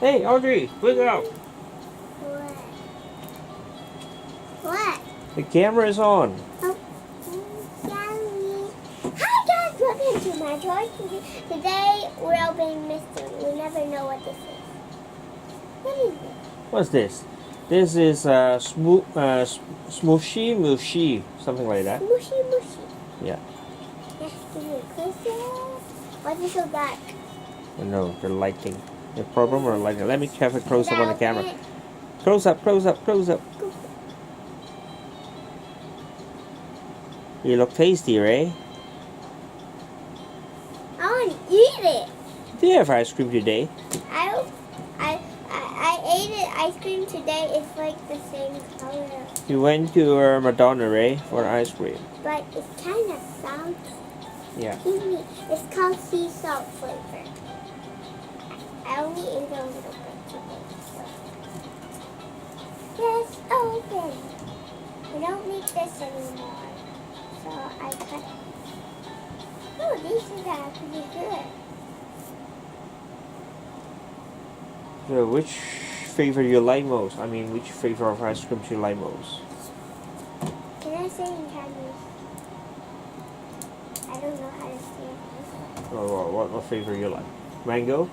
Hey, Audrey, look out! What? What? The camera is on. Oh, sorry. Hi guys, welcome to my toy. Today we're opening mystery. We never know what this is. What is it? What's this? This is Smooshy Mushy, something like that. Smooshy Mushy. Yeah. Yes, give me a closer. Why is it so dark? I know, the lighting. The problem or lighting. Let me have a close up on the Now, camera. Close up, close up, close up. You look tasty, Ray. I want to eat it. Do you have ice cream today? I ate it ice cream today. It's like the same color. You went to Madonna, Ray, for ice cream. But it's kind of salty. Yeah. It's called sea salt flavor. I only ate a little bit today. So. Yes, open. We don't need this anymore. So I cut it. Oh, these are pretty good. So which flavor you like most? I mean, which flavor of ice cream do you like most? Can I say in Chinese? I don't know how to say it. What flavor you like? Mango?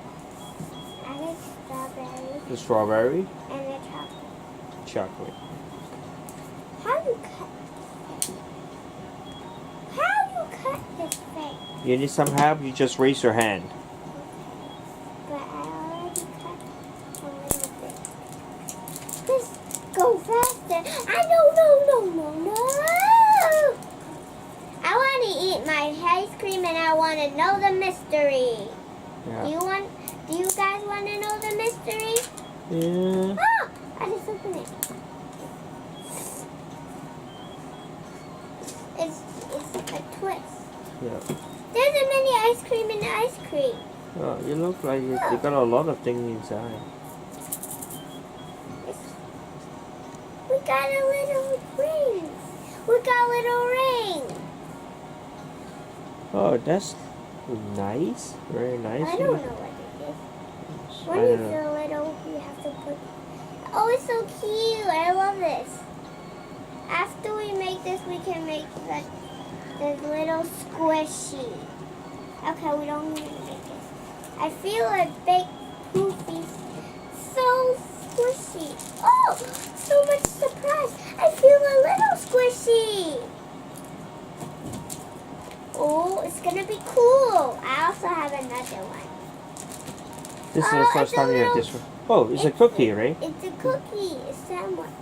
I like strawberry The strawberry? and the chocolate. Chocolate. How do you cut this thing? How do you cut this thing? You need some help? You just raise your hand. But I already cut a little bit. Just go faster. No. I want to eat my ice cream and I want to know the mystery. Yeah. Do you guys want to know the mystery? Yeah. Oh, I just opened it. It's a twist. Yeah. There's a mini ice cream in the ice cream. Oh, you look like you got a lot of things inside. We got a little ring. We got a little ring. Oh, that's nice. Very nice. I don't know what it is. What I is don't know. the little you have to put? Oh, it's so cute. I love this. After we make this, we can make the little squishy. Okay, we don't need to make this. I feel a big poofy. So squishy. Oh, so much surprise. I feel a little squishy. Oh, it's going to be cool. I also have another one. This is the first time you have this one. Oh, it's a cookie, right? It's a cookie. A sandwich.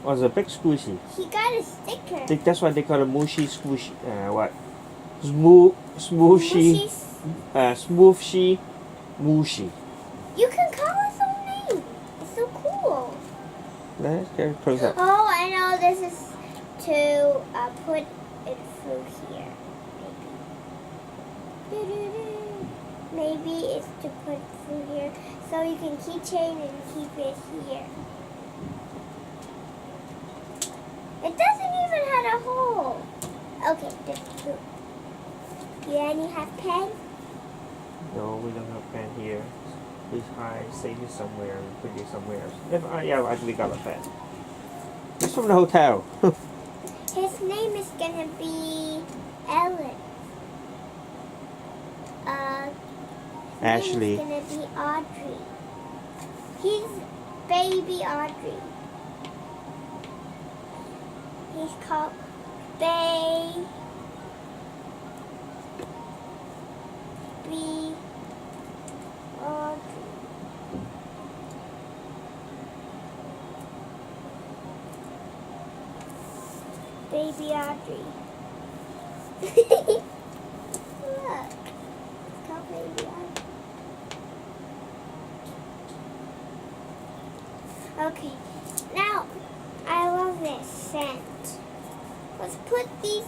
What's a big squishy? He got a sticker. That's why they call it mushy squishy. What? Smooshy. Smooshy mushy. You can call its own name. It's so cool. Let's get close up. Oh, I know. This is to put it through here. Maybe it's to put it through here so you can keychain and keep it here. It doesn't even have a hole. Okay, there's two. You only have pen? No, we don't have pen here. We save it somewhere and put it somewhere. Yeah, we got a pen. It's from the hotel. His name is gonna be Ellen. Ashley. His name is gonna be Audrey. He's baby Audrey. He's called Baby Audrey. Baby Audrey. Look. It's called Baby Audrey. Okay. Now, I love this scent. Let's put these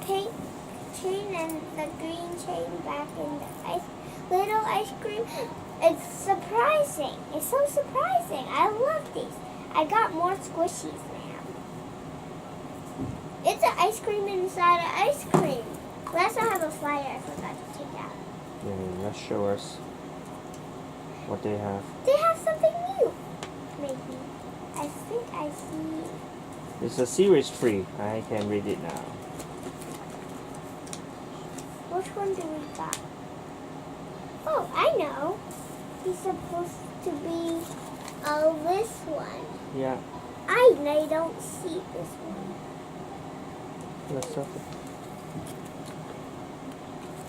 pink chain and the green chain back in the little ice cream. It's surprising. It's so surprising. I love these. I got more squishies now. It's an ice cream inside an ice cream. We also have a flyer I forgot to take out. Let's show us. What they have? They have something new. Maybe. I think I see. It's a series 3. I can read it now. Which one do we got? Oh, I know. He's supposed to be this one. Yeah. I don't see this one. That's okay.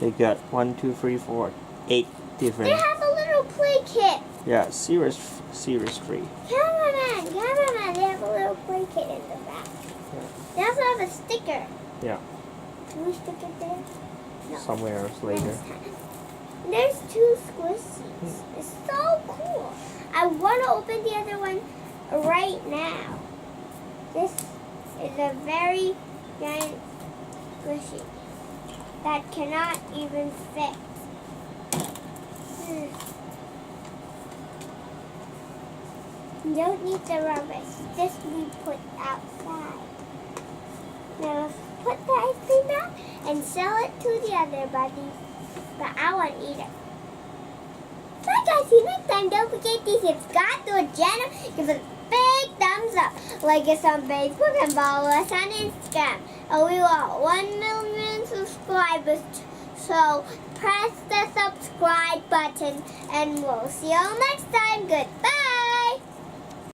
They got 1, 2, 3, 4, 8 different. They have a little play kit. Yeah, series 3. Cameraman, they have a little play kit in the back. Yeah. They also have a sticker. Yeah. Can we stick it there? No. Somewhere else later. Next time. There's 2 squishies. It's so cool. I want to open the other one right now. This is a very giant squishy that cannot even fit. You don't need the rubbish. This we put outside. Now let's put the ice cream out and sell it to the other buddies. But I want to eat it. Bye guys, see you next time. Don't forget to subscribe to our channel. Give us a big thumbs up. Like us on Facebook and follow us on Instagram. And we want 1 million subscribers. So press the subscribe button and we'll see you all next time. Goodbye.